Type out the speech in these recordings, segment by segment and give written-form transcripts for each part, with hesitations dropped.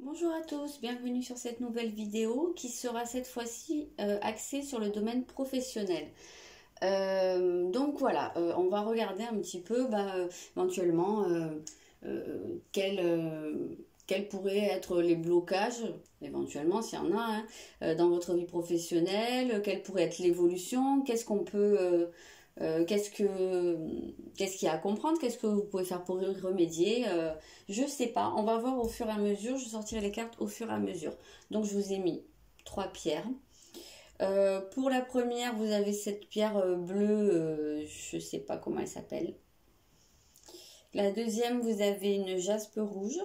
Bonjour à tous, bienvenue sur cette nouvelle vidéo qui sera cette fois-ci axée sur le domaine professionnel. Donc voilà, on va regarder un petit peu éventuellement quels pourraient être les blocages, éventuellement s'il y en a, dans votre vie professionnelle, quelle pourrait être l'évolution, qu'est-ce qu'on peut... qu'est-ce qu'il y a à comprendre, qu'est-ce que vous pouvez faire pour y remédier, je sais pas, on va voir au fur et à mesure, je sortirai les cartes au fur et à mesure. Donc je vous ai mis 3 pierres. Pour la première, vous avez cette pierre bleue, je sais pas comment elle s'appelle. La deuxième, vous avez une jaspe rouge.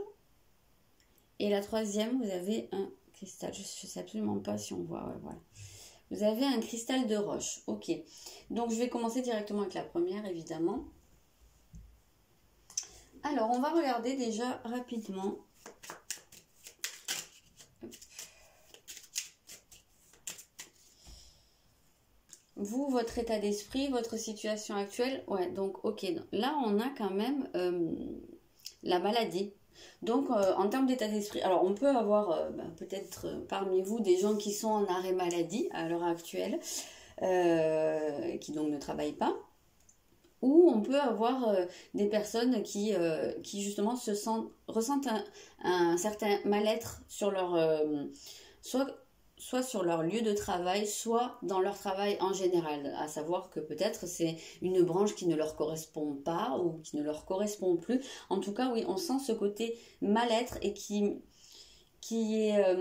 Et la troisième, vous avez un cristal, je sais absolument pas si on voit, ouais, voilà. Vous avez un cristal de roche, ok. Donc je vais commencer directement avec la première, évidemment. Alors, on va regarder déjà rapidement. Vous, votre état d'esprit, votre situation actuelle. Ouais, donc ok. Là, on a quand même la maladie. Donc, en termes d'état d'esprit, alors on peut avoir peut-être parmi vous des gens qui sont en arrêt maladie à l'heure actuelle, qui donc ne travaillent pas. Ou on peut avoir des personnes qui justement ressentent un certain mal-être sur leur soit sur leur lieu de travail, soit dans leur travail en général. À savoir que peut-être c'est une branche qui ne leur correspond pas ou qui ne leur correspond plus. En tout cas, oui, on sent ce côté mal-être et qui est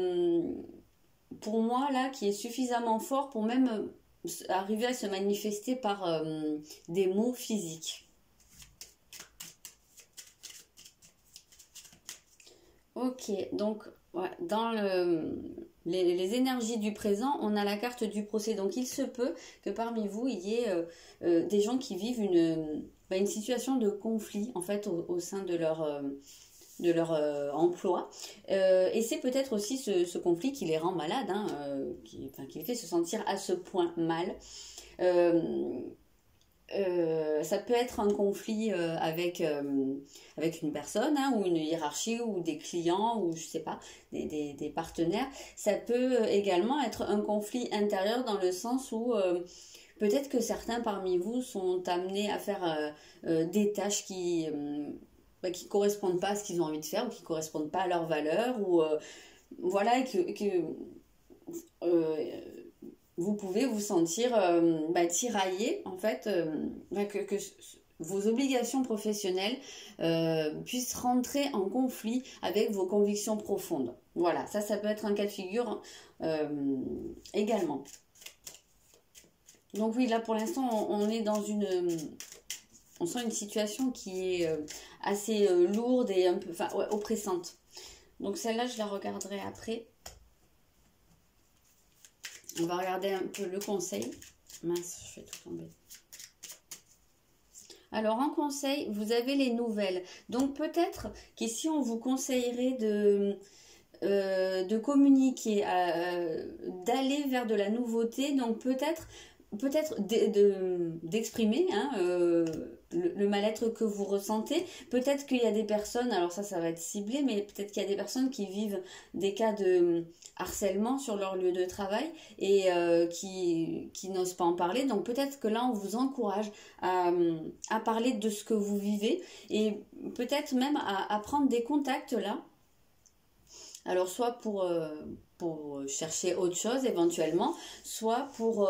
pour moi là, qui est suffisamment fort pour même arriver à se manifester par des maux physiques. Ok, donc ouais, dans les énergies du présent, on a la carte du procès. Donc il se peut que parmi vous, il y ait des gens qui vivent une situation de conflit en fait au sein de leur emploi. Et c'est peut-être aussi ce conflit qui les rend malades, hein, qui les fait se sentir à ce point mal. Ça peut être un conflit avec une personne, hein, ou une hiérarchie, ou des clients, ou je sais pas, des partenaires. Ça peut également être un conflit intérieur dans le sens où peut-être que certains parmi vous sont amenés à faire des tâches qui correspondent pas à ce qu'ils ont envie de faire, ou qui correspondent pas à leurs valeurs, ou voilà, euh, vous pouvez vous sentir tiraillé, en fait, que vos obligations professionnelles puissent rentrer en conflit avec vos convictions profondes. Voilà, ça peut être un cas de figure également. Donc oui, là pour l'instant, on est dans on sent une situation qui est assez lourde et un peu, ouais, oppressante. Donc celle-là, je la regarderai après. On va regarder un peu le conseil. Mince, je fais tout tomber. Alors, en conseil, vous avez les nouvelles. Donc, peut-être qu'ici, on vous conseillerait de communiquer, d'aller vers de la nouveauté. Donc, peut-être d'exprimer le mal-être que vous ressentez. Peut-être qu'il y a des personnes, alors ça va être ciblé, mais peut-être qu'il y a des personnes qui vivent des cas de harcèlement sur leur lieu de travail et qui n'osent pas en parler. Donc peut-être que là, on vous encourage à parler de ce que vous vivez et peut-être même à prendre des contacts là. Alors soit pour chercher autre chose éventuellement, soit pour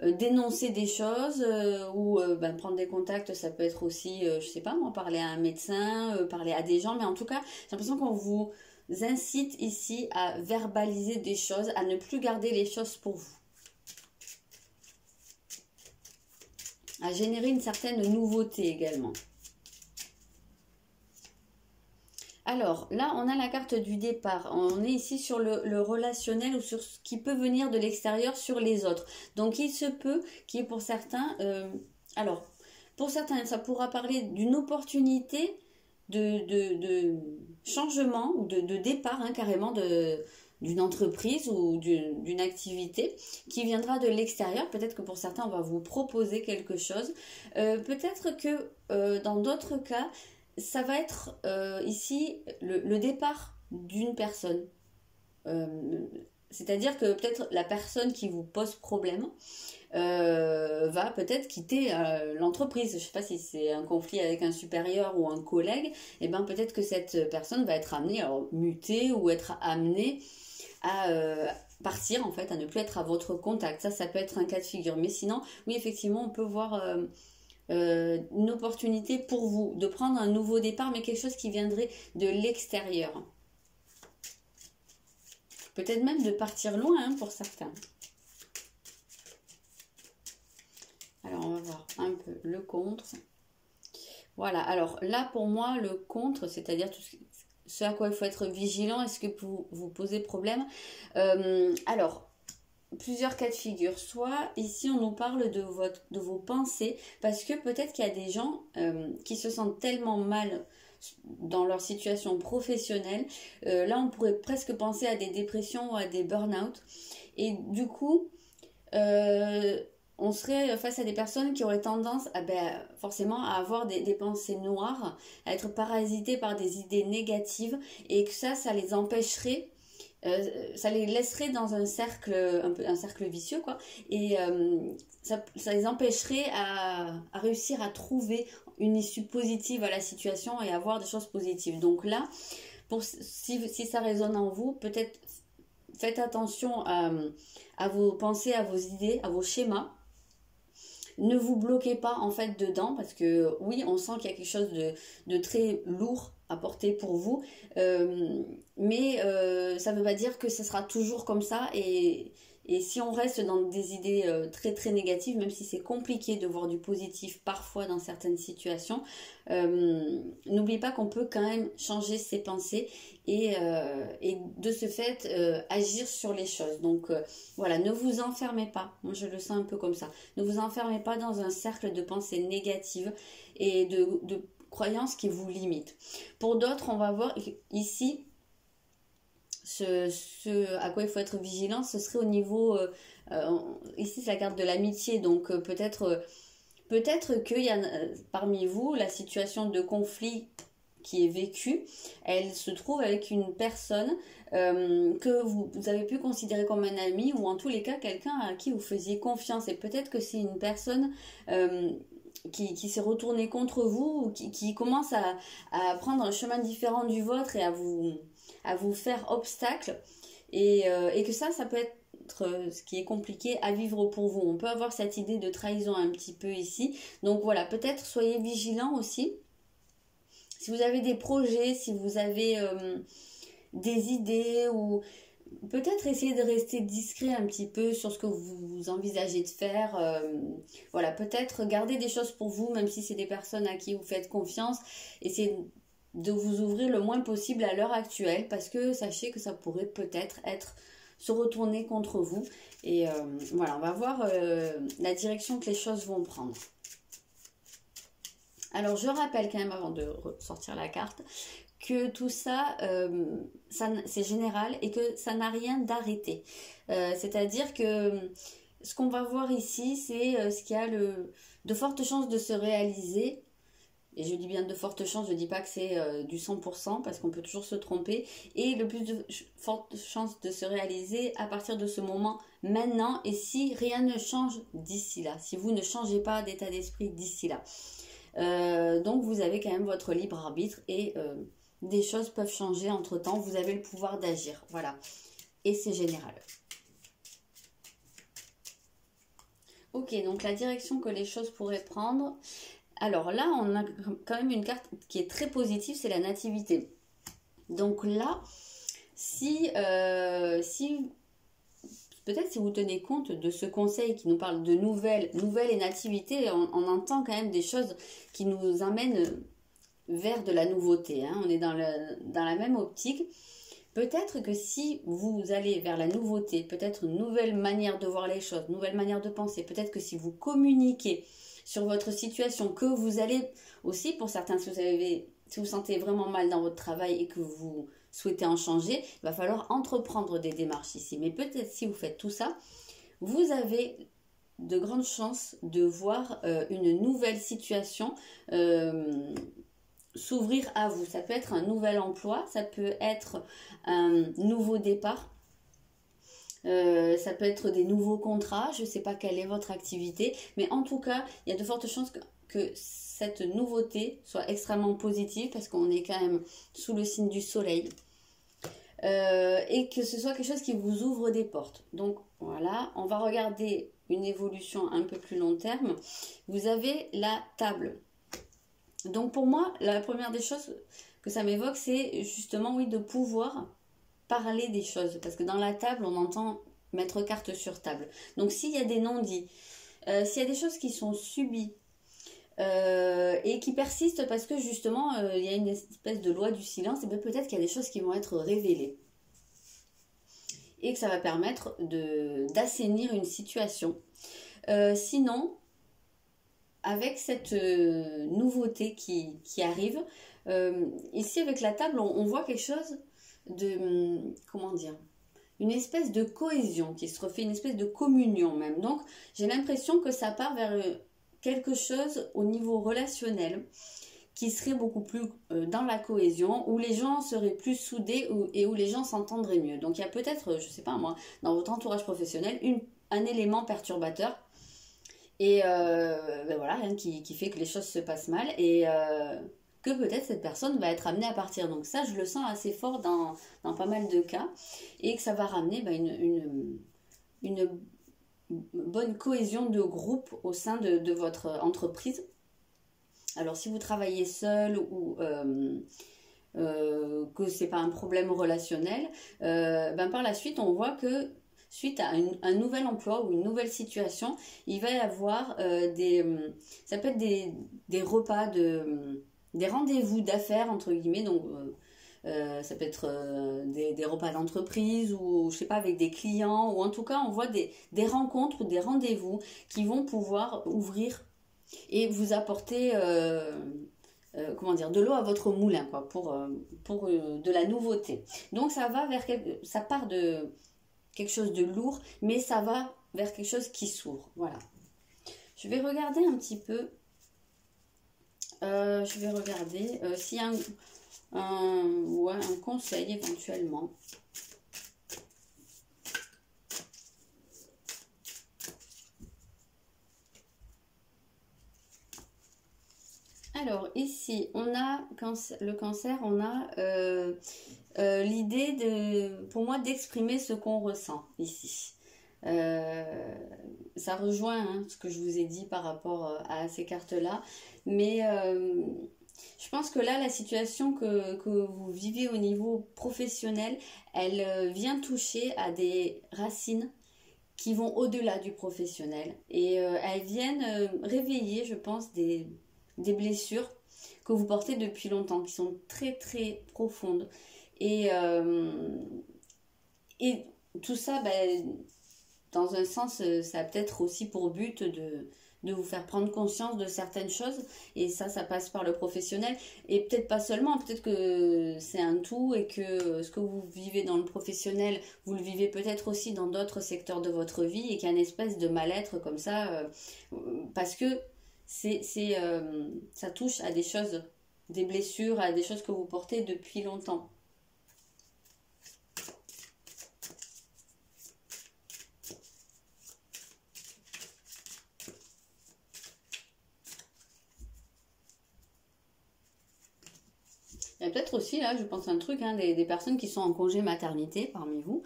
dénoncer des choses ou prendre des contacts, ça peut être aussi, je sais pas moi, parler à un médecin, parler à des gens, mais en tout cas, j'ai l'impression qu'on vous incite ici à verbaliser des choses, à ne plus garder les choses pour vous. À générer une certaine nouveauté également. Alors, là, on a la carte du départ. On est ici sur le relationnel ou sur ce qui peut venir de l'extérieur sur les autres. Donc, il se peut qu'il y ait pour certains... alors, pour certains, ça pourra parler d'une opportunité de changement ou de départ, hein, carrément, d'une entreprise ou d'une activité qui viendra de l'extérieur. Peut-être que pour certains, on va vous proposer quelque chose. Peut-être que dans d'autres cas... ça va être ici le départ d'une personne. C'est-à-dire que peut-être la personne qui vous pose problème va peut-être quitter l'entreprise. Je ne sais pas si c'est un conflit avec un supérieur ou un collègue, et bien peut-être que cette personne va être amenée à muter ou être amenée à partir en fait, à ne plus être à votre contact. Ça peut être un cas de figure. Mais sinon, oui, effectivement, on peut voir une opportunité pour vous de prendre un nouveau départ, mais quelque chose qui viendrait de l'extérieur. Peut-être même de partir loin hein, pour certains. Alors, on va voir un peu le contre. Voilà, alors là, pour moi, le contre, c'est-à-dire tout ce à quoi il faut être vigilant, est-ce que vous posez problème alors, plusieurs cas de figure. Soit, ici, on nous parle de vos pensées, parce que peut-être qu'il y a des gens qui se sentent tellement mal dans leur situation professionnelle. Là, on pourrait presque penser à des dépressions ou à des burn-out. Et du coup, on serait face à des personnes qui auraient tendance forcément à avoir des pensées noires, à être parasitées par des idées négatives et que ça les empêcherait, ça les laisserait dans un cercle, un cercle vicieux quoi, et ça les empêcherait à réussir à trouver une issue positive à la situation et à voir des choses positives. Donc là, si ça résonne en vous, peut-être faites attention à vos pensées, à vos idées, à vos schémas. Ne vous bloquez pas en fait dedans parce que oui, on sent qu'il y a quelque chose de très lourd à porter pour vous, mais ça ne veut pas dire que ce sera toujours comme ça et si on reste dans des idées très très négatives, même si c'est compliqué de voir du positif parfois dans certaines situations, n'oubliez pas qu'on peut quand même changer ses pensées et de ce fait agir sur les choses. Donc voilà, ne vous enfermez pas, moi je le sens un peu comme ça, ne vous enfermez pas dans un cercle de pensées négatives et de croyances qui vous limitent. Pour d'autres, on va voir ici ce à quoi il faut être vigilant, ce serait au niveau ici c'est la carte de l'amitié, donc peut-être qu'il y a parmi vous la situation de conflit qui est vécue, elle se trouve avec une personne que vous avez pu considérer comme un ami ou en tous les cas quelqu'un à qui vous faisiez confiance, et peut-être que c'est une personne qui s'est retournée contre vous ou qui commence à prendre un chemin différent du vôtre et à vous faire obstacle, et que ça peut être ce qui est compliqué à vivre pour vous. On peut avoir cette idée de trahison un petit peu ici, donc voilà, peut-être soyez vigilants aussi. Si vous avez des projets, si vous avez des idées, ou peut-être essayer de rester discret un petit peu sur ce que vous envisagez de faire. Voilà, peut-être garder des choses pour vous, même si c'est des personnes à qui vous faites confiance. Essayez de vous ouvrir le moins possible à l'heure actuelle, parce que sachez que ça pourrait peut-être se retourner contre vous. Et voilà, on va voir la direction que les choses vont prendre. Alors je rappelle quand même avant de sortir la carte que tout ça, c'est général et que ça n'a rien d'arrêté. C'est-à-dire que ce qu'on va voir ici, c'est ce qui a de fortes chances de se réaliser. Et je dis bien de fortes chances, je ne dis pas que c'est du 100% parce qu'on peut toujours se tromper. Et le plus de fortes chances de se réaliser à partir de ce moment maintenant. Et si rien ne change d'ici là, si vous ne changez pas d'état d'esprit d'ici là. Donc vous avez quand même votre libre arbitre et des choses peuvent changer entre temps. Vous avez le pouvoir d'agir. Voilà. Et c'est général. Ok, donc la direction que les choses pourraient prendre. Alors là, on a quand même une carte qui est très positive, c'est la nativité. Donc là, si peut-être si vous tenez compte de ce conseil qui nous parle de nouvelles et nativité, on entend quand même des choses qui nous amènent vers de la nouveauté. Hein. On est dans la même optique. Peut-être que si vous allez vers la nouveauté, peut-être une nouvelle manière de voir les choses, une nouvelle manière de penser, peut-être que si vous communiquez sur votre situation, que vous allez aussi, pour certains, si vous sentez vraiment mal dans votre travail et que vous souhaitez en changer, il va falloir entreprendre des démarches ici. Mais peut-être si vous faites tout ça, vous avez de grandes chances de voir une nouvelle situation s'ouvrir à vous. Ça peut être un nouvel emploi, ça peut être un nouveau départ. Ça peut être des nouveaux contrats, je ne sais pas quelle est votre activité, mais en tout cas, il y a de fortes chances que cette nouveauté soit extrêmement positive parce qu'on est quand même sous le signe du soleil et que ce soit quelque chose qui vous ouvre des portes. Donc voilà, on va regarder une évolution un peu plus long terme. Vous avez la table. Donc pour moi, la première des choses que ça m'évoque, c'est justement, oui, de pouvoir parler des choses, parce que dans la table, on entend mettre carte sur table. Donc s'il y a des non-dits, s'il y a des choses qui sont subies et qui persistent parce que justement, il y a une espèce de loi du silence, et bien peut-être qu'il y a des choses qui vont être révélées. Et que ça va permettre d'assainir une situation. Sinon, avec cette nouveauté qui arrive, ici avec la table, on voit quelque chose de, comment dire, une espèce de cohésion qui se refait, une espèce de communion même. Donc j'ai l'impression que ça part vers quelque chose au niveau relationnel qui serait beaucoup plus dans la cohésion, où les gens seraient plus soudés et où les gens s'entendraient mieux. Donc il y a peut-être, je sais pas moi, dans votre entourage professionnel, un élément perturbateur et ben voilà, hein, qui fait que les choses se passent mal et que peut-être cette personne va être amenée à partir. Donc ça, je le sens assez fort dans pas mal de cas, et que ça va ramener une bonne cohésion de groupe au sein de votre entreprise. Alors si vous travaillez seul ou que c'est pas un problème relationnel, ben par la suite, on voit que suite à un nouvel emploi ou une nouvelle situation, il va y avoir ça peut être des repas des rendez-vous d'affaires entre guillemets, donc ça peut être des repas d'entreprise ou je sais pas avec des clients, ou en tout cas on voit des rencontres ou des rendez-vous qui vont pouvoir ouvrir et vous apporter comment dire, de l'eau à votre moulin quoi, pour de la nouveauté. Donc ça va vers ça part de quelque chose de lourd, mais ça va vers quelque chose qui s'ouvre. Voilà. Je vais regarder un petit peu. Je vais regarder s'il y a un conseil éventuellement. Alors ici, on a le cancer, on a l'idée pour moi d'exprimer ce qu'on ressent ici. Ça rejoint hein, ce que je vous ai dit par rapport à ces cartes-là, mais je pense que là, la situation que vous vivez au niveau professionnel, elle vient toucher à des racines qui vont au-delà du professionnel, et elles viennent réveiller, je pense, des blessures que vous portez depuis longtemps, qui sont très très profondes, et tout ça, ben, dans un sens, ça a peut-être aussi pour but de vous faire prendre conscience de certaines choses, et ça passe par le professionnel, et peut-être pas seulement, peut-être que c'est un tout, et que ce que vous vivez dans le professionnel, vous le vivez peut-être aussi dans d'autres secteurs de votre vie, et qu'il y a une espèce de mal-être comme ça, parce que ça touche à des choses, des blessures, à des choses que vous portez depuis longtemps. Il y a peut-être aussi, là, je pense à un truc, hein, des personnes qui sont en congé maternité parmi vous,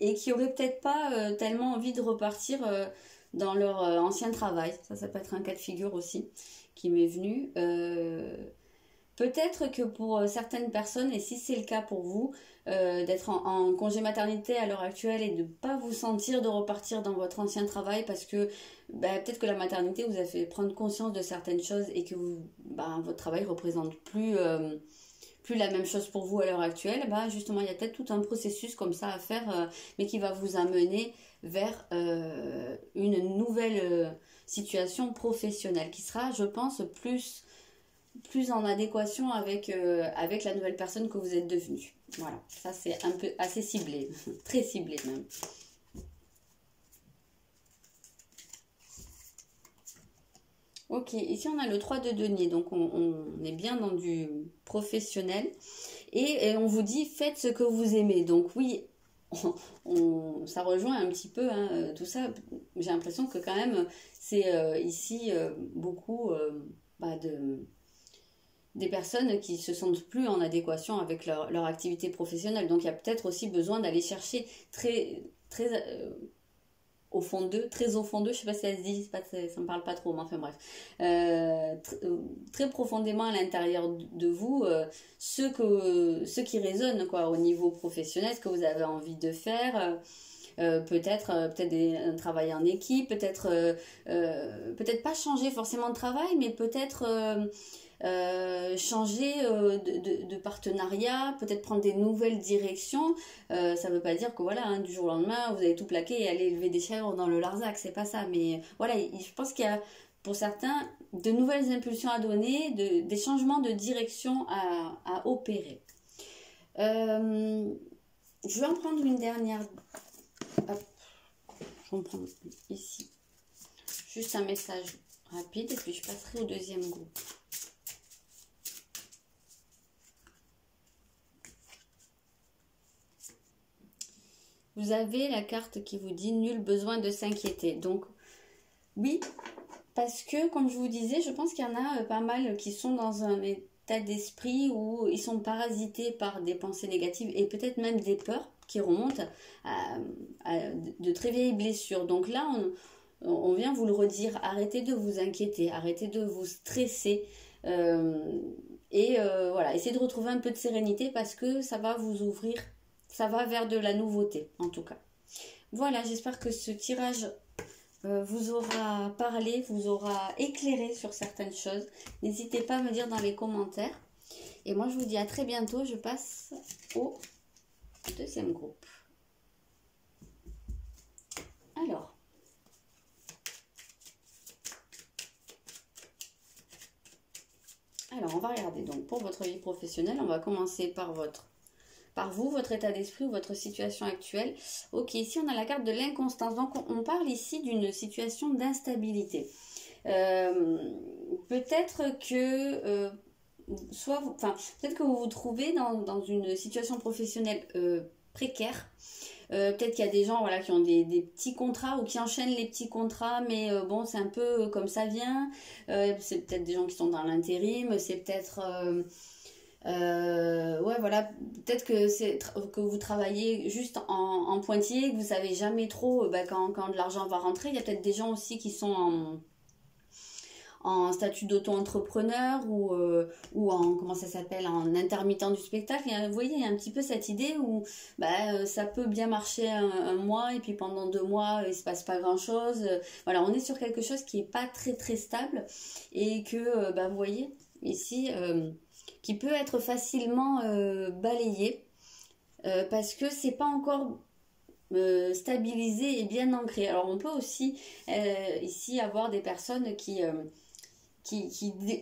et qui n'auraient peut-être pas tellement envie de repartir dans leur ancien travail. Ça peut être un cas de figure aussi qui m'est venu. Peut-être que pour certaines personnes, et si c'est le cas pour vous, d'être en congé maternité à l'heure actuelle et de ne pas vous sentir de repartir dans votre ancien travail parce que peut-être que la maternité vous a fait prendre conscience de certaines choses et que votre travail ne représente plus la même chose pour vous à l'heure actuelle, justement il y a peut-être tout un processus comme ça à faire, mais qui va vous amener vers une nouvelle situation professionnelle qui sera, je pense, plus en adéquation avec la nouvelle personne que vous êtes devenue. Voilà, ça c'est un peu assez ciblé, très ciblé même. Ok, ici on a le 3 de denier, donc on est bien dans du professionnel. Et on vous dit, faites ce que vous aimez. Donc oui, ça rejoint un petit peu hein, tout ça. J'ai l'impression que quand même, c'est ici beaucoup des personnes qui se sentent plus en adéquation avec leur activité professionnelle. Donc il y a peut-être aussi besoin d'aller chercher au fond d'eux, très au fond d'eux, je sais pas si ça se dit, ça me parle pas trop, mais enfin bref, très profondément à l'intérieur de vous, ce qui résonne quoi, au niveau professionnel, ce que vous avez envie de faire. Peut-être un travail en équipe, peut-être pas changer forcément de travail, mais peut-être changer de partenariat, peut-être prendre des nouvelles directions. Ça veut pas dire que voilà, hein, du jour au lendemain, vous allez tout plaquer et aller élever des chèvres dans le Larzac, c'est pas ça. Mais voilà, je pense qu'il y a pour certains de nouvelles impulsions à donner, des changements de direction à opérer. Je vais en prendre une dernière. Hop, je vais en prendre ici. Juste un message rapide et puis je passerai au deuxième groupe. Vous avez la carte qui vous dit nul besoin de s'inquiéter. Donc oui, parce que comme je vous disais, je pense qu'il y en a pas mal qui sont dans un état d'esprit où ils sont parasités par des pensées négatives et peut-être même des peurs qui remontent à de très vieilles blessures. Donc là, on vient vous le redire, arrêtez de vous inquiéter, arrêtez de vous stresser. Voilà, essayez de retrouver un peu de sérénité parce que ça va vous ouvrir. Ça va vers de la nouveauté, en tout cas. Voilà, j'espère que ce tirage vous aura parlé, vous aura éclairé sur certaines choses. N'hésitez pas à me dire dans les commentaires. Et moi, je vous dis à très bientôt. Je passe au deuxième groupe. Alors, on va regarder. Donc, pour votre vie professionnelle, on va commencer par vous, votre état d'esprit ou votre situation actuelle. Ok, ici on a la carte de l'inconstance. Donc on parle ici d'une situation d'instabilité. Peut-être que peut-être que vous vous trouvez dans une situation professionnelle précaire. Peut-être qu'il y a des gens voilà, qui ont des petits contrats ou qui enchaînent les petits contrats, mais bon, c'est un peu comme ça vient. C'est peut-être des gens qui sont dans l'intérim, c'est peut-être... ouais voilà, peut-être que vous travaillez juste en pointillé, que vous savez jamais trop quand de l'argent va rentrer. Il y a peut-être des gens aussi qui sont en statut d'auto-entrepreneur ou en comment ça s'appelle, en intermittent du spectacle. Et, vous voyez, il y a un petit peu cette idée où ça peut bien marcher un mois et puis pendant 2 mois il se passe pas grand chose. Voilà, on est sur quelque chose qui est pas très très stable et que vous voyez ici qui peut être facilement balayé parce que c'est pas encore stabilisé et bien ancré. Alors on peut aussi ici avoir des personnes qui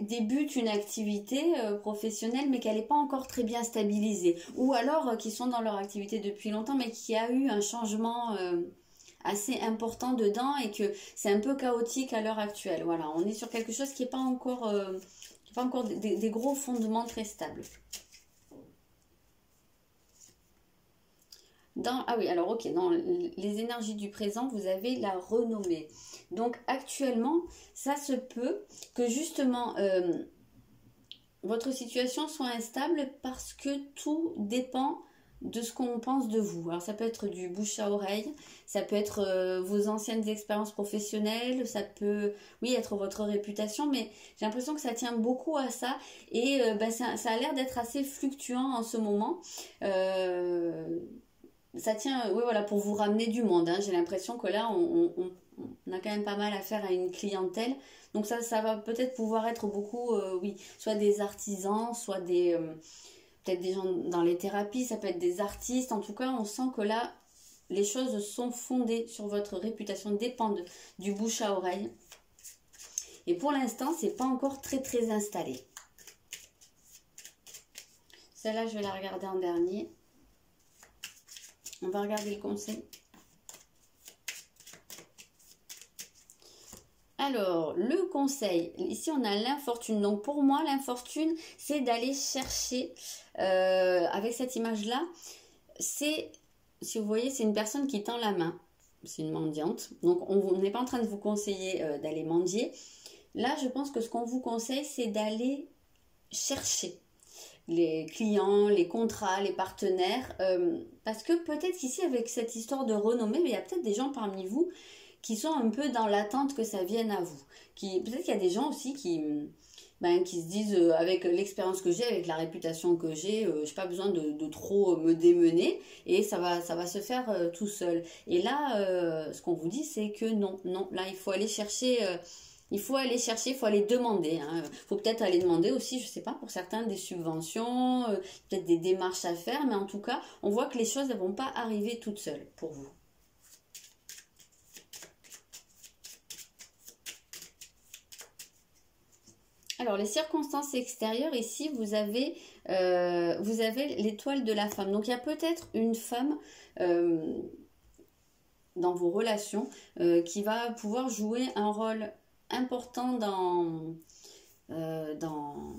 débutent une activité professionnelle mais qu'elle n'est pas encore très bien stabilisée, ou alors qui sont dans leur activité depuis longtemps mais qui a eu un changement assez important dedans et que c'est un peu chaotique à l'heure actuelle. Voilà, on est sur quelque chose qui n'est pas encore des gros fondements très stables. Ah oui, alors ok, dans les énergies du présent, vous avez la renommée. Donc actuellement, ça se peut que justement votre situation soit instable parce que tout dépend de ce qu'on pense de vous. Alors ça peut être du bouche à oreille, ça peut être vos anciennes expériences professionnelles, ça peut, oui, être votre réputation, mais j'ai l'impression que ça tient beaucoup à ça et ça a l'air d'être assez fluctuant en ce moment. Ça tient, oui, voilà, pour vous ramener du monde. Hein. J'ai l'impression que là, on a quand même pas mal à faire à une clientèle. Donc ça va peut-être pouvoir être beaucoup, oui, soit des artisans, soit peut-être des gens dans les thérapies, ça peut être des artistes. En tout cas, on sent que là, les choses sont fondées sur votre réputation, dépendent du bouche à oreille. Et pour l'instant, c'est pas encore très très installé. Celle-là, je vais la regarder en dernier. On va regarder le conseil. Alors, le conseil, ici on a l'infortune. Donc pour moi, l'infortune, c'est d'aller chercher, avec cette image-là, c'est, si vous voyez, c'est une personne qui tend la main. C'est une mendiante. Donc on n'est pas en train de vous conseiller d'aller mendier. Là, je pense que ce qu'on vous conseille, c'est d'aller chercher les clients, les contrats, les partenaires. Parce que peut-être qu'ici, avec cette histoire de renommée, mais il y a peut-être des gens parmi vous qui sont un peu dans l'attente que ça vienne à vous. Peut-être qu'il y a des gens aussi qui se disent, avec l'expérience que j'ai, avec la réputation que j'ai, je n'ai pas besoin de trop me démener et ça va se faire tout seul. Et là, ce qu'on vous dit, c'est que non, là, il faut aller chercher... il faut aller chercher, il faut aller demander. Il faut peut-être aller demander aussi, je ne sais pas, pour certains, des subventions, peut-être des démarches à faire, mais en tout cas, on voit que les choses ne vont pas arriver toutes seules pour vous. Alors, les circonstances extérieures, ici, vous avez l'étoile de la femme. Donc, il y a peut-être une femme dans vos relations qui va pouvoir jouer un rôle important dans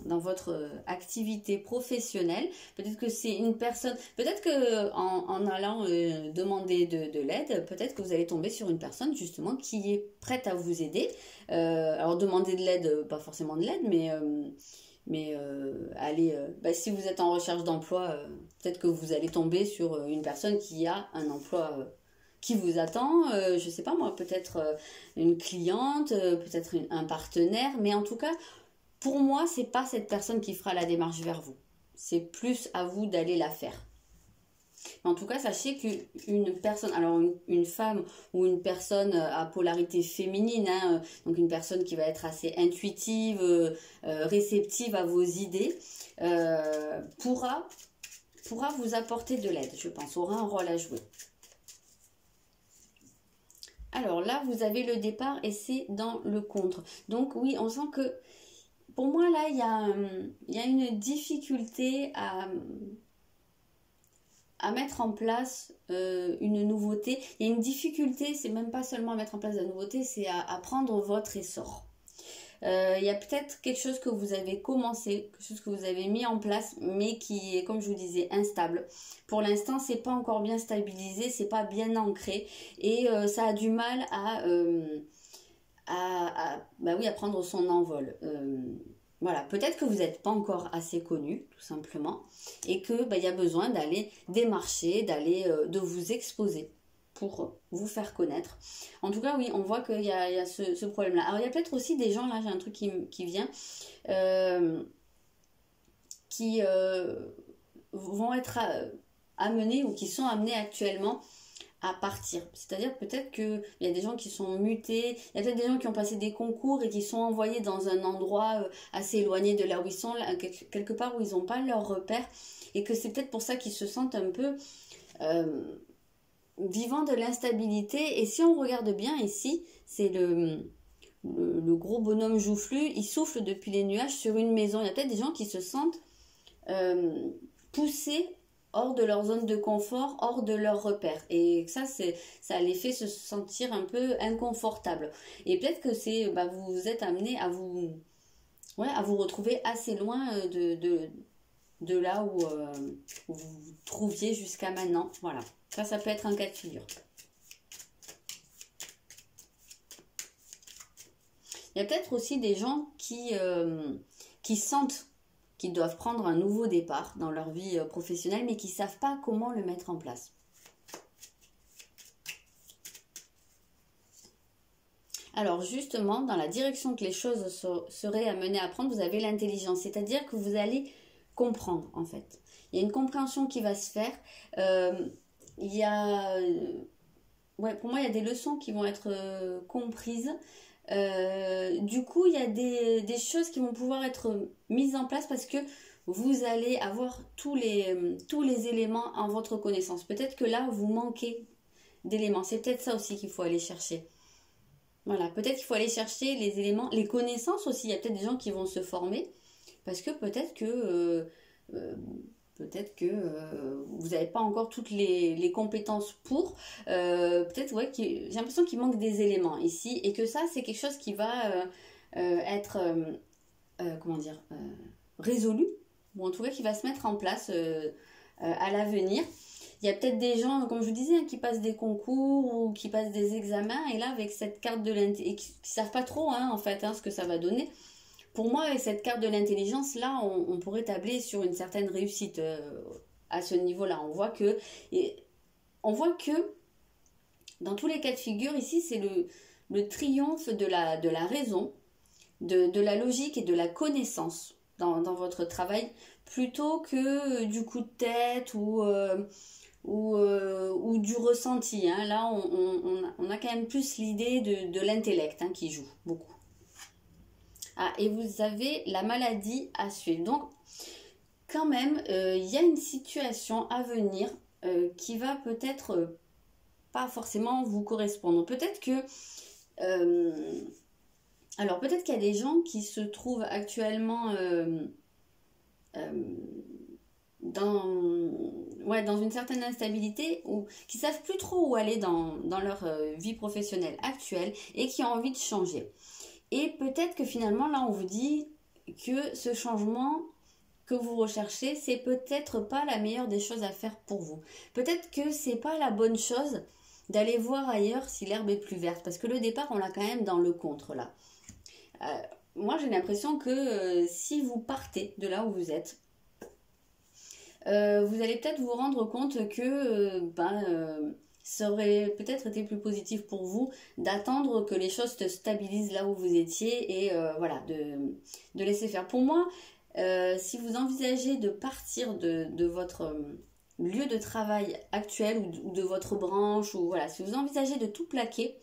votre activité professionnelle. Peut-être que c'est une personne, peut-être que en allant demander de l'aide, peut-être que vous allez tomber sur une personne justement qui est prête à vous aider. Alors demander de l'aide, pas forcément de l'aide, mais allez, si vous êtes en recherche d'emploi, peut-être que vous allez tomber sur une personne qui a un emploi qui vous attend, je sais pas moi, peut-être une cliente, peut-être un partenaire, mais en tout cas, pour moi, c'est pas cette personne qui fera la démarche vers vous. C'est plus à vous d'aller la faire. Mais en tout cas, sachez qu'une personne, alors une femme ou une personne à polarité féminine, donc une personne qui va être assez intuitive, réceptive à vos idées, pourra vous apporter de l'aide, je pense, aura un rôle à jouer. Alors là, vous avez le départ et c'est dans le contre. Donc oui, on sent que, pour moi là, il y a une difficulté à mettre en place une nouveauté. Il y a une difficulté, c'est même pas seulement à mettre en place la nouveauté, c'est à prendre votre essor. Il y a peut-être quelque chose que vous avez commencé, quelque chose que vous avez mis en place, mais qui est, comme je vous disais, instable. Pour l'instant, c'est pas encore bien stabilisé, c'est pas bien ancré, et ça a du mal à prendre son envol. Voilà, peut-être que vous n'êtes pas encore assez connu, tout simplement, et que il y a besoin d'aller démarcher, de vous exposer pour vous faire connaître. En tout cas, oui, on voit qu'il y a ce problème-là. Alors, il y a peut-être aussi des gens, là, j'ai un truc qui vient, qui vont être amenés ou qui sont amenés actuellement à partir. C'est-à-dire peut-être qu'il y a des gens qui sont mutés, il y a peut-être des gens qui ont passé des concours et qui sont envoyés dans un endroit assez éloigné de là où ils sont, quelque part où ils n'ont pas leur repère, et que c'est peut-être pour ça qu'ils se sentent un peu vivant de l'instabilité. Et si on regarde bien ici, c'est le gros bonhomme joufflu, il souffle depuis les nuages sur une maison. Il y a peut-être des gens qui se sentent poussés hors de leur zone de confort, hors de leur repère. Et ça les fait se sentir un peu inconfortables. Et peut-être que vous êtes amené à vous retrouver assez loin de là où vous vous trouviez jusqu'à maintenant. Voilà, ça peut être un cas de figure. Il y a peut-être aussi des gens qui sentent qu'ils doivent prendre un nouveau départ dans leur vie professionnelle, mais qui ne savent pas comment le mettre en place. Alors justement, dans la direction que les choses seraient amenées à prendre, vous avez l'intelligence, c'est-à-dire que vous allez comprendre en fait. Il y a une compréhension qui va se faire. Il y a, pour moi, il y a des leçons qui vont être comprises. Du coup, il y a des choses qui vont pouvoir être mises en place parce que vous allez avoir tous les éléments en votre connaissance. Peut-être que là, vous manquez d'éléments. C'est peut-être ça aussi qu'il faut aller chercher. Voilà, peut-être qu'il faut aller chercher les éléments, les connaissances aussi. Il y a peut-être des gens qui vont se former parce que peut-être que Peut-être que vous n'avez pas encore toutes les compétences pour. Peut-être, ouais, j'ai l'impression qu'il manque des éléments ici et que ça, c'est quelque chose qui va être, comment dire, résolu, ou en tout cas qui va se mettre en place à l'avenir. Il y a peut-être des gens, comme je vous disais, hein, qui passent des concours ou qui passent des examens et là, avec cette carte de l'intelligence, et qui ne savent pas trop, hein, en fait, hein, ce que ça va donner. Pour moi, avec cette carte de l'intelligence, là, on pourrait tabler sur une certaine réussite à ce niveau-là. On voit que dans tous les cas de figure, ici, c'est le triomphe de la raison, de la logique et de la connaissance dans votre travail, plutôt que du coup de tête ou du ressenti. Hein. Là, on a quand même plus l'idée de l'intellect hein, qui joue beaucoup. Ah, et vous avez la maladie à suivre. Donc, quand même, il y a une situation à venir qui va peut-être pas forcément vous correspondre. Peut-être que... alors, peut-être qu'il y a des gens qui se trouvent actuellement dans une certaine instabilité ou qui savent plus trop où aller dans leur vie professionnelle actuelle et qui ont envie de changer. Et peut-être que finalement, là, on vous dit que ce changement que vous recherchez, c'est peut-être pas la meilleure des choses à faire pour vous. Peut-être que c'est pas la bonne chose d'aller voir ailleurs si l'herbe est plus verte. Parce que le départ, on l'a quand même dans le contre, là. Moi, j'ai l'impression que si vous partez de là où vous êtes, vous allez peut-être vous rendre compte que ça aurait peut-être été plus positif pour vous d'attendre que les choses se stabilisent là où vous étiez et voilà, de laisser faire. Pour moi, si vous envisagez de partir de votre lieu de travail actuel ou de votre branche, ou voilà, si vous envisagez de tout plaquer,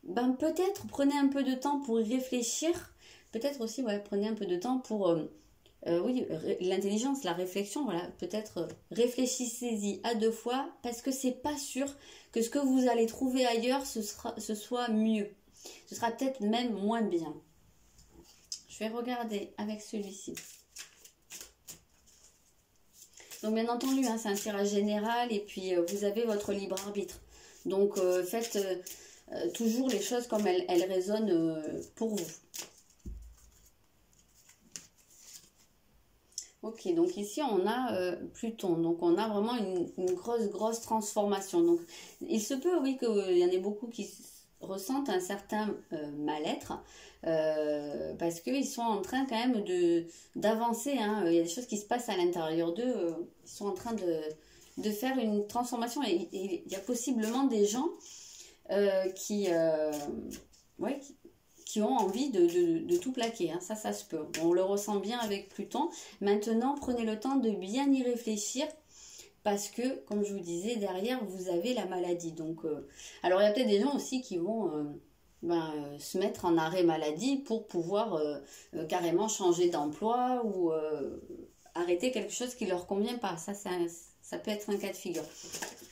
peut-être prenez un peu de temps pour y réfléchir. Peut-être aussi, ouais, prenez un peu de temps pour... oui, l'intelligence, la réflexion, voilà, peut-être réfléchissez-y à 2 fois parce que c'est pas sûr que ce que vous allez trouver ailleurs ce soit mieux. Ce sera peut-être même moins bien. Je vais regarder avec celui-ci. Donc bien entendu, hein, c'est un tirage général et puis vous avez votre libre arbitre. Donc faites toujours les choses comme elles résonnent pour vous. Ok, donc ici on a Pluton, donc on a vraiment une grosse transformation. Donc il se peut, oui, qu'il y en ait beaucoup qui ressentent un certain mal-être parce qu'ils sont en train quand même d'avancer. Hein. Il y a des choses qui se passent à l'intérieur d'eux, ils sont en train de faire une transformation et il y a possiblement des gens qui ont envie de tout plaquer, hein. Ça se peut. On le ressent bien avec Pluton. Maintenant, prenez le temps de bien y réfléchir parce que, comme je vous disais, derrière, vous avez la maladie. Donc, alors, il y a peut-être des gens aussi qui vont se mettre en arrêt maladie pour pouvoir carrément changer d'emploi ou arrêter quelque chose qui ne leur convient pas. Ça peut être un cas de figure.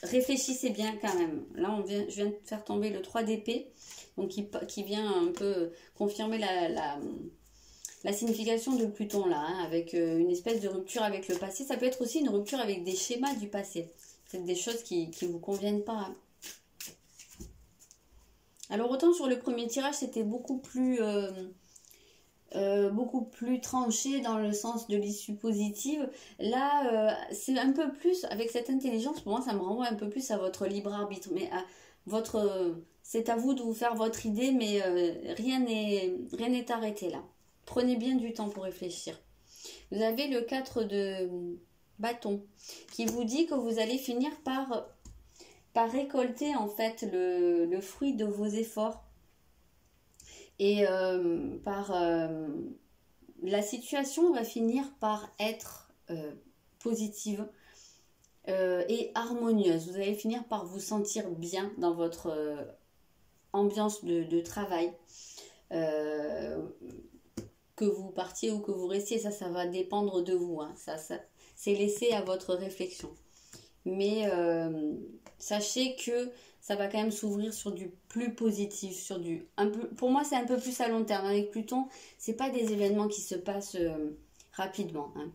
Réfléchissez bien quand même. Là, je viens de faire tomber le 3 d'épée. Donc qui vient un peu confirmer la signification de Pluton là, hein, avec une espèce de rupture avec le passé. Ça peut être aussi une rupture avec des schémas du passé. C'est des choses qui ne vous conviennent pas. Hein. Alors autant sur le premier tirage, c'était beaucoup plus tranché dans le sens de l'issue positive. Là, c'est un peu plus, avec cette intelligence, pour moi, ça me renvoie un peu plus à votre libre arbitre, mais à votre... c'est à vous de vous faire votre idée, mais rien n'est arrêté là. Prenez bien du temps pour réfléchir. Vous avez le 4 de bâton qui vous dit que vous allez finir par récolter en fait le fruit de vos efforts. Et la situation va finir par être positive et harmonieuse. Vous allez finir par vous sentir bien dans votre ambiance de travail. Que vous partiez ou que vous restiez, ça va dépendre de vous. Hein. Ça c'est laissé à votre réflexion. Mais sachez que ça va quand même s'ouvrir sur du plus positif, pour moi c'est un peu plus à long terme. Avec Pluton, c'est pas des événements qui se passent rapidement. Hein.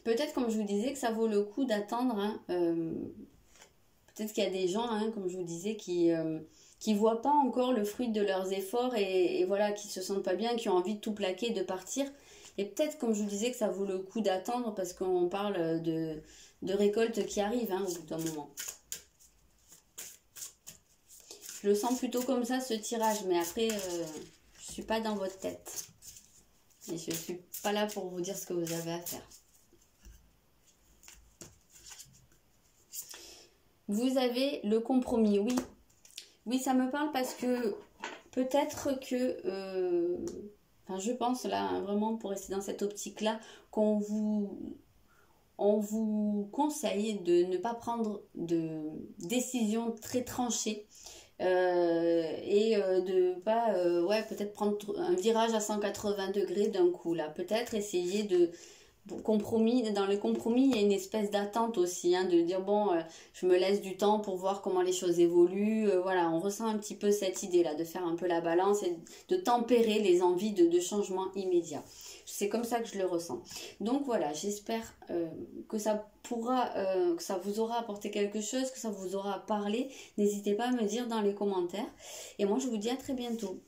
peut-être, comme je vous disais, que ça vaut le coup d'attendre. Hein, peut-être qu'il y a des gens, hein, comme je vous disais, qui voient pas encore le fruit de leurs efforts et voilà, qui se sentent pas bien, qui ont envie de tout plaquer, de partir. Et peut-être, comme je vous disais, que ça vaut le coup d'attendre parce qu'on parle de récolte qui arrive, hein, au bout d'un moment. Je le sens plutôt comme ça, ce tirage, mais après, je suis pas dans votre tête. Et je suis pas là pour vous dire ce que vous avez à faire. Vous avez le compromis, oui. Oui, ça me parle parce que peut-être que... enfin, je pense là, hein, vraiment pour rester dans cette optique-là, on vous conseille de ne pas prendre de décision très tranchée. De pas ouais, peut-être prendre un virage à 180 degrés d'un coup là, peut-être essayer de compromis. Dans le compromis il y a une espèce d'attente aussi, hein, de dire bon, je me laisse du temps pour voir comment les choses évoluent, voilà, on ressent un petit peu cette idée là de faire un peu la balance et de tempérer les envies de changement immédiat. C'est comme ça que je le ressens. Donc voilà, j'espère que ça pourra, que ça vous aura apporté quelque chose, que ça vous aura parlé. N'hésitez pas à me dire dans les commentaires. Et moi, je vous dis à très bientôt.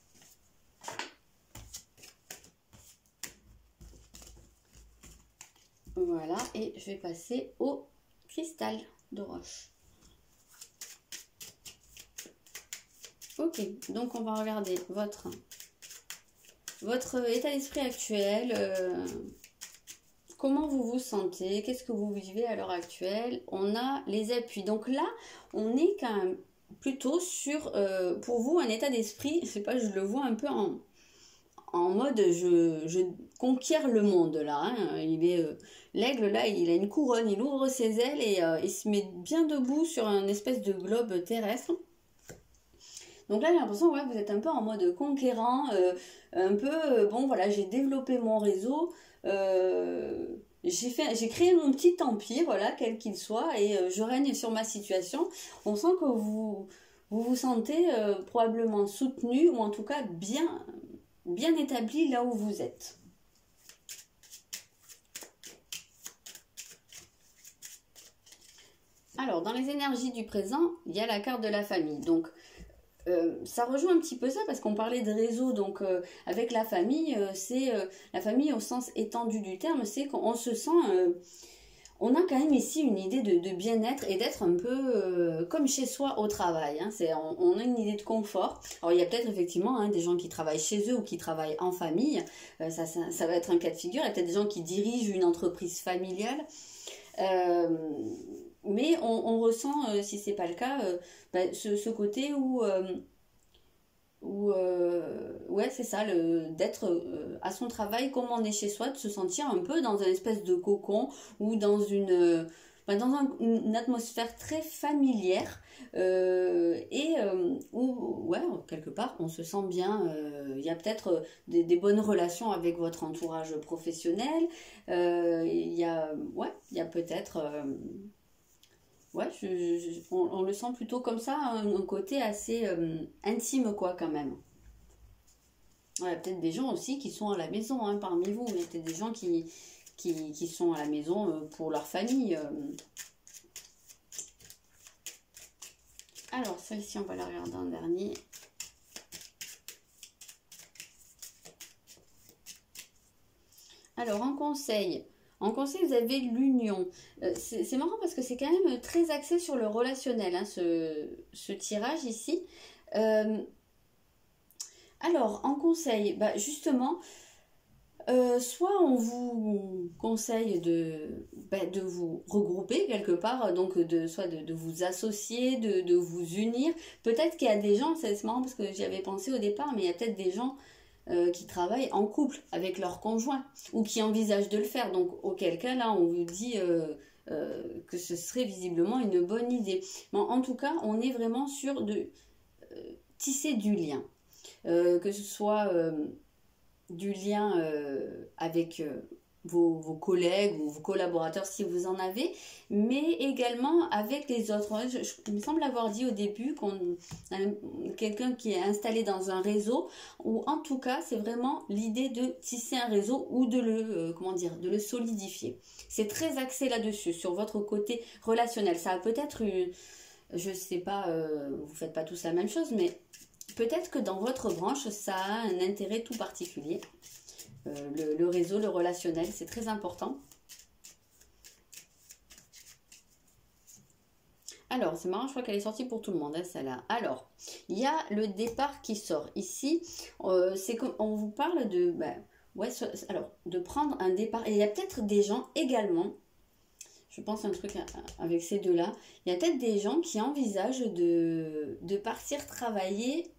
Voilà, et je vais passer au cristal de roche. Ok, donc on va regarder votre état d'esprit actuel, comment vous vous sentez, qu'est-ce que vous vivez à l'heure actuelle. On a les appuis, donc là on est quand même plutôt sur pour vous un état d'esprit, je sais pas, je le vois un peu en mode je conquiers le monde là, hein. Il est l'aigle là, il a une couronne, il ouvre ses ailes et il se met bien debout sur un espèce de globe terrestre. Donc là, j'ai l'impression, ouais, vous êtes un peu en mode conquérant, un peu, bon, voilà, j'ai développé mon réseau, j'ai créé mon petit empire, voilà, quel qu'il soit, et je règne sur ma situation. On sent que vous sentez probablement soutenu, ou en tout cas bien établi là où vous êtes. Alors, dans les énergies du présent, il y a la carte de la famille. Donc, ça rejoint un petit peu ça parce qu'on parlait de réseau, donc avec la famille, c'est la famille au sens étendu du terme, c'est qu'on se sent, on a quand même ici une idée de bien-être et d'être un peu comme chez soi au travail, hein. On a une idée de confort. Alors il y a peut-être effectivement, hein, des gens qui travaillent chez eux ou qui travaillent en famille, ça va être un cas de figure. Il y a peut-être des gens qui dirigent une entreprise familiale. Mais on ressent, si c'est pas le cas, ce côté où ouais, c'est ça, d'être à son travail comme on est chez soi, de se sentir un peu dans une espèce de cocon ou dans une atmosphère très familière où ouais, quelque part on se sent bien. Il y a peut-être des bonnes relations avec votre entourage professionnel. Il y a peut-être ouais, on le sent plutôt comme ça, un côté assez intime, quoi, quand même. Ouais, peut-être des gens aussi qui sont à la maison, hein, parmi vous, mais peut-être des gens qui sont à la maison pour leur famille. Alors, celle-ci, on va la regarder en dernier. Alors, en conseil, vous avez l'union. C'est marrant parce que c'est quand même très axé sur le relationnel, hein, ce tirage ici. Alors, en conseil, bah, justement, soit on vous conseille de vous regrouper quelque part, donc soit de vous associer, de vous unir. Peut-être qu'il y a des gens, c'est marrant parce que j'y avais pensé au départ, mais il y a peut-être des gens qui travaillent en couple avec leur conjoint ou qui envisagent de le faire. Donc auquel cas là on vous dit que ce serait visiblement une bonne idée. Mais en tout cas on est vraiment sur de tisser du lien. Que ce soit du lien avec vos collègues ou vos collaborateurs si vous en avez, mais également avec les autres. Il me semble avoir dit au début qu'on a quelqu'un qui est installé dans un réseau, ou en tout cas c'est vraiment l'idée de tisser un réseau ou de le, comment dire, de le solidifier. C'est très axé là-dessus, sur votre côté relationnel. Ça a peut-être eu, je sais pas, vous faites pas tous la même chose, mais peut-être que dans votre branche, ça a un intérêt tout particulier. Le réseau, le relationnel, c'est très important. Alors, c'est marrant, je crois qu'elle est sortie pour tout le monde, hein, celle-là. Alors, il y a le départ qui sort. Ici, c'est comme on vous parle de, ouais, alors, de prendre un départ. Et il y a peut-être des gens également, je pense un truc avec ces deux-là, il y a peut-être des gens qui envisagent de partir travailler,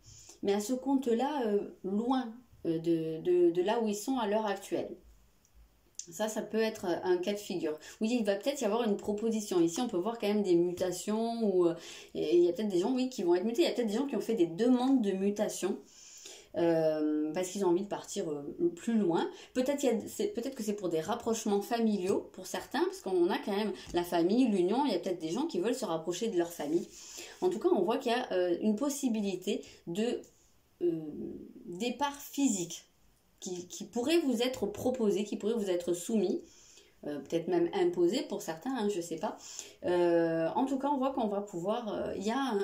mais à ce compte-là, loin de là où ils sont à l'heure actuelle. Ça peut être un cas de figure. Oui, il va peut-être y avoir une proposition. Ici, on peut voir quand même des mutations. Il y a peut-être des gens, oui, qui vont être mutés. Il y a peut-être des gens qui ont fait des demandes de mutation. Parce qu'ils ont envie de partir plus loin. Peut-être que c'est pour des rapprochements familiaux pour certains, parce qu'on a quand même la famille, l'union, il y a peut-être des gens qui veulent se rapprocher de leur famille. En tout cas, on voit qu'il y a une possibilité de départ physique qui pourrait vous être proposé, qui pourrait vous être soumis, peut-être même imposé pour certains, hein, je ne sais pas. En tout cas, on voit qu'on va pouvoir, il y a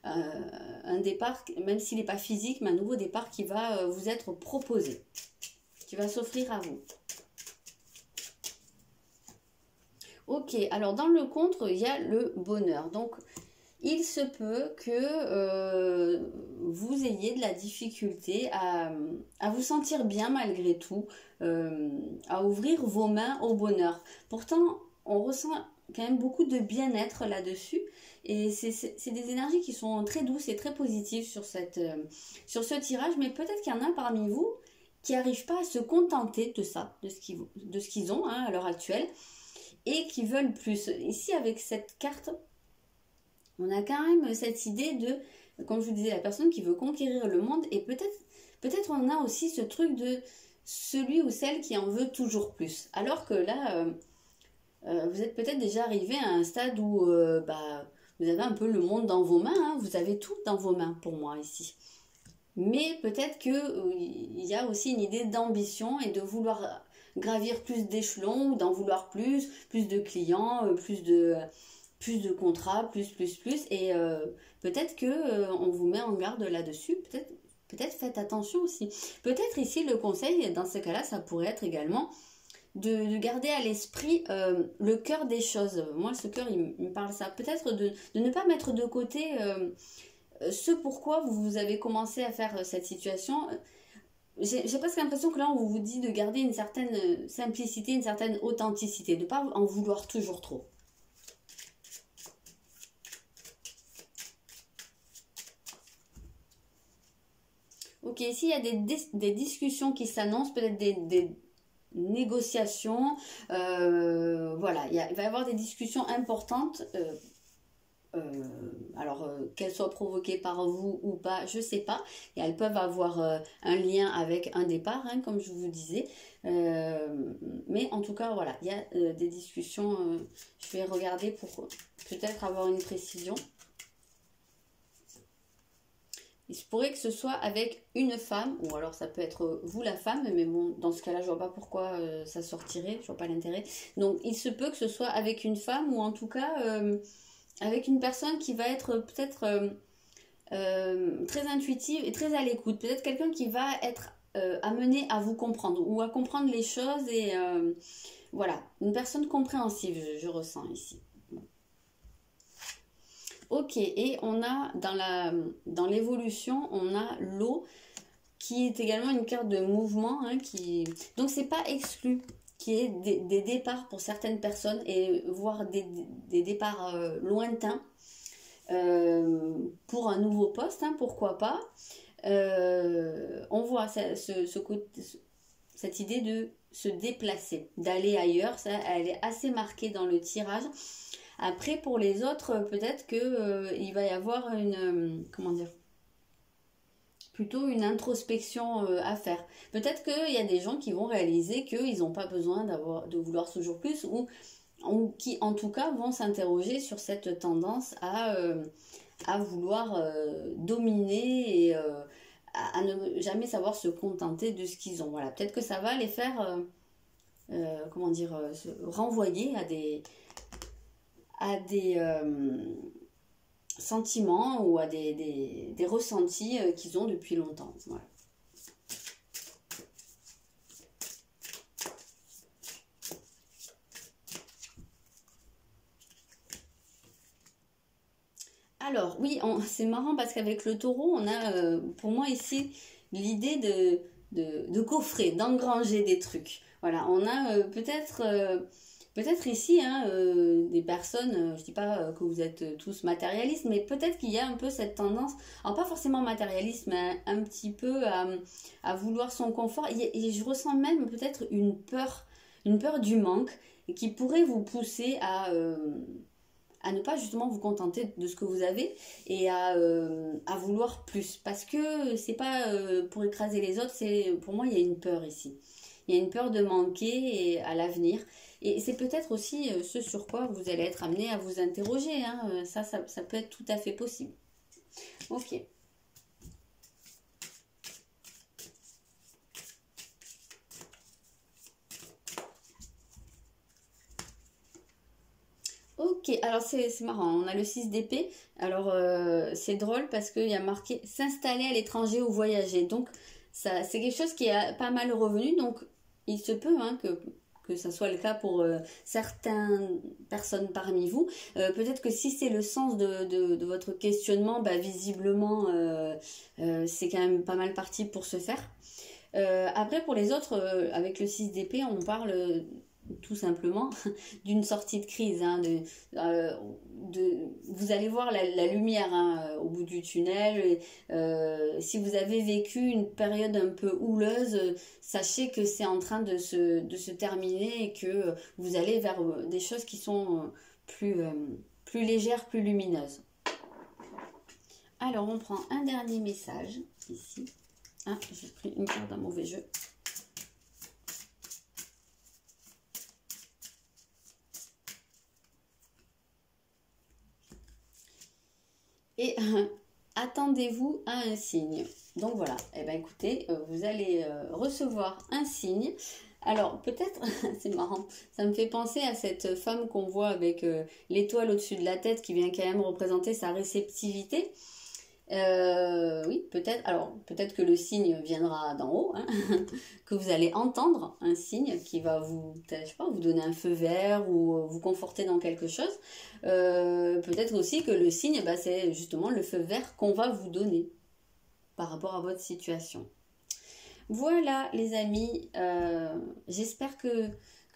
un départ, même s'il n'est pas physique, mais un nouveau départ qui va vous être proposé, qui va s'offrir à vous. Ok, alors dans le contre, il y a le bonheur. Donc, il se peut que vous ayez de la difficulté à vous sentir bien malgré tout, à ouvrir vos mains au bonheur. Pourtant, on ressent quand même beaucoup de bien-être là-dessus. Et c'est des énergies qui sont très douces et très positives sur ce tirage. Mais peut-être qu'il y en a parmi vous qui n'arrivent pas à se contenter de ça, de ce qu'ils ont hein, à l'heure actuelle, et qui veulent plus. Ici, avec cette carte, on a quand même cette idée de, comme je vous disais, la personne qui veut conquérir le monde. Et peut-être on a aussi ce truc de celui ou celle qui en veut toujours plus. Alors que là, vous êtes peut-être déjà arrivé à un stade où vous avez un peu le monde dans vos mains. Hein, vous avez tout dans vos mains pour moi ici. Mais peut-être qu'il y a aussi une idée d'ambition et de vouloir gravir plus d'échelons, d'en vouloir plus de clients, plus de contrats, plus. Et peut-être que on vous met en garde là-dessus. Peut-être faites attention aussi. Peut-être ici, le conseil, dans ce cas-là, ça pourrait être également de garder à l'esprit le cœur des choses. Moi, ce cœur, il me parle ça. Peut-être de ne pas mettre de côté ce pourquoi vous avez commencé à faire cette situation. J'ai presque l'impression que là, on vous dit de garder une certaine simplicité, une certaine authenticité, de ne pas en vouloir toujours trop. Ok, ici, il y a des discussions qui s'annoncent, peut-être des négociations. Voilà, il va y avoir des discussions importantes. Alors, qu'elles soient provoquées par vous ou pas, je ne sais pas. Et elles peuvent avoir un lien avec un départ, hein, comme je vous disais. Mais en tout cas, voilà, il y a des discussions. Je vais regarder pour peut-être avoir une précision. Il se pourrait que ce soit avec une femme, ou alors ça peut être vous la femme, mais bon, dans ce cas-là, je vois pas pourquoi ça sortirait, je vois pas l'intérêt. Donc, il se peut que ce soit avec une femme, ou en tout cas avec une personne qui va être peut-être très intuitive et très à l'écoute. Peut-être quelqu'un qui va être amené à vous comprendre, ou à comprendre les choses, et voilà, une personne compréhensive, je ressens ici. Ok, et on a dans l'évolution, on a l'eau qui est également une carte de mouvement. Hein, donc, c'est pas exclu qu'il y ait des départs pour certaines personnes, et voire des départs lointains pour un nouveau poste, hein, pourquoi pas. On voit cette idée de se déplacer, d'aller ailleurs. Ça, elle est assez marquée dans le tirage. Après, pour les autres, peut-être que il va y avoir une... comment dire? plutôt une introspection à faire. Peut-être qu'il y a des gens qui vont réaliser qu'ils n'ont pas besoin de vouloir toujours plus ou qui en tout cas vont s'interroger sur cette tendance à vouloir dominer et à ne jamais savoir se contenter de ce qu'ils ont. Voilà, peut-être que ça va les faire, comment dire, se renvoyer à des sentiments ou à des ressentis qu'ils ont depuis longtemps. Voilà. Alors, oui, c'est marrant parce qu'avec le taureau, on a, pour moi ici, l'idée de coffrer, d'engranger des trucs. Voilà, on a peut-être ici hein, des personnes, je dis pas que vous êtes tous matérialistes, mais peut-être qu'il y a un peu cette tendance, alors pas forcément matérialiste, mais un petit peu à vouloir son confort. Et je ressens même peut-être une peur du manque qui pourrait vous pousser à ne pas justement vous contenter de ce que vous avez et à vouloir plus. Parce que c'est pas pour écraser les autres, pour moi il y a une peur ici. Il y a une peur de manquer à l'avenir. Et c'est peut-être aussi ce sur quoi vous allez être amené à vous interroger. Hein. Ça peut être tout à fait possible. Ok. Ok, alors c'est marrant, on a le 6 d'épée. Alors c'est drôle parce qu'il y a marqué s'installer à l'étranger ou voyager. Donc c'est quelque chose qui est pas mal revenu. Donc il se peut hein, que ça soit le cas pour certaines personnes parmi vous. Peut-être que si c'est le sens de votre questionnement, bah, visiblement c'est quand même pas mal parti pour se faire. Après pour les autres, avec le 6 d'épée, on parle tout simplement d'une sortie de crise. Hein, vous allez voir la lumière hein, au bout du tunnel. Si vous avez vécu une période un peu houleuse, sachez que c'est en train de se terminer et que vous allez vers des choses qui sont plus légères, plus lumineuses. Alors on prend un dernier message ici. Ah, j'ai pris une carte d'un mauvais jeu. Et attendez-vous à un signe. Donc voilà, eh ben écoutez, vous allez recevoir un signe. Alors peut-être, c'est marrant, ça me fait penser à cette femme qu'on voit avec l'étoile au-dessus de la tête qui vient quand même représenter sa réceptivité. Oui, peut-être. Alors, peut-être que le signe viendra d'en haut, hein, que vous allez entendre un signe qui va je sais pas, vous donner un feu vert ou vous conforter dans quelque chose. Peut-être aussi que le signe, bah, c'est justement le feu vert qu'on va vous donner par rapport à votre situation. Voilà, les amis. J'espère que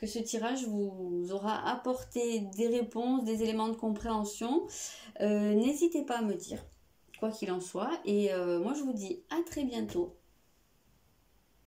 ce tirage vous aura apporté des réponses, des éléments de compréhension. N'hésitez pas à me dire quoi qu'il en soit. Et moi, je vous dis à très bientôt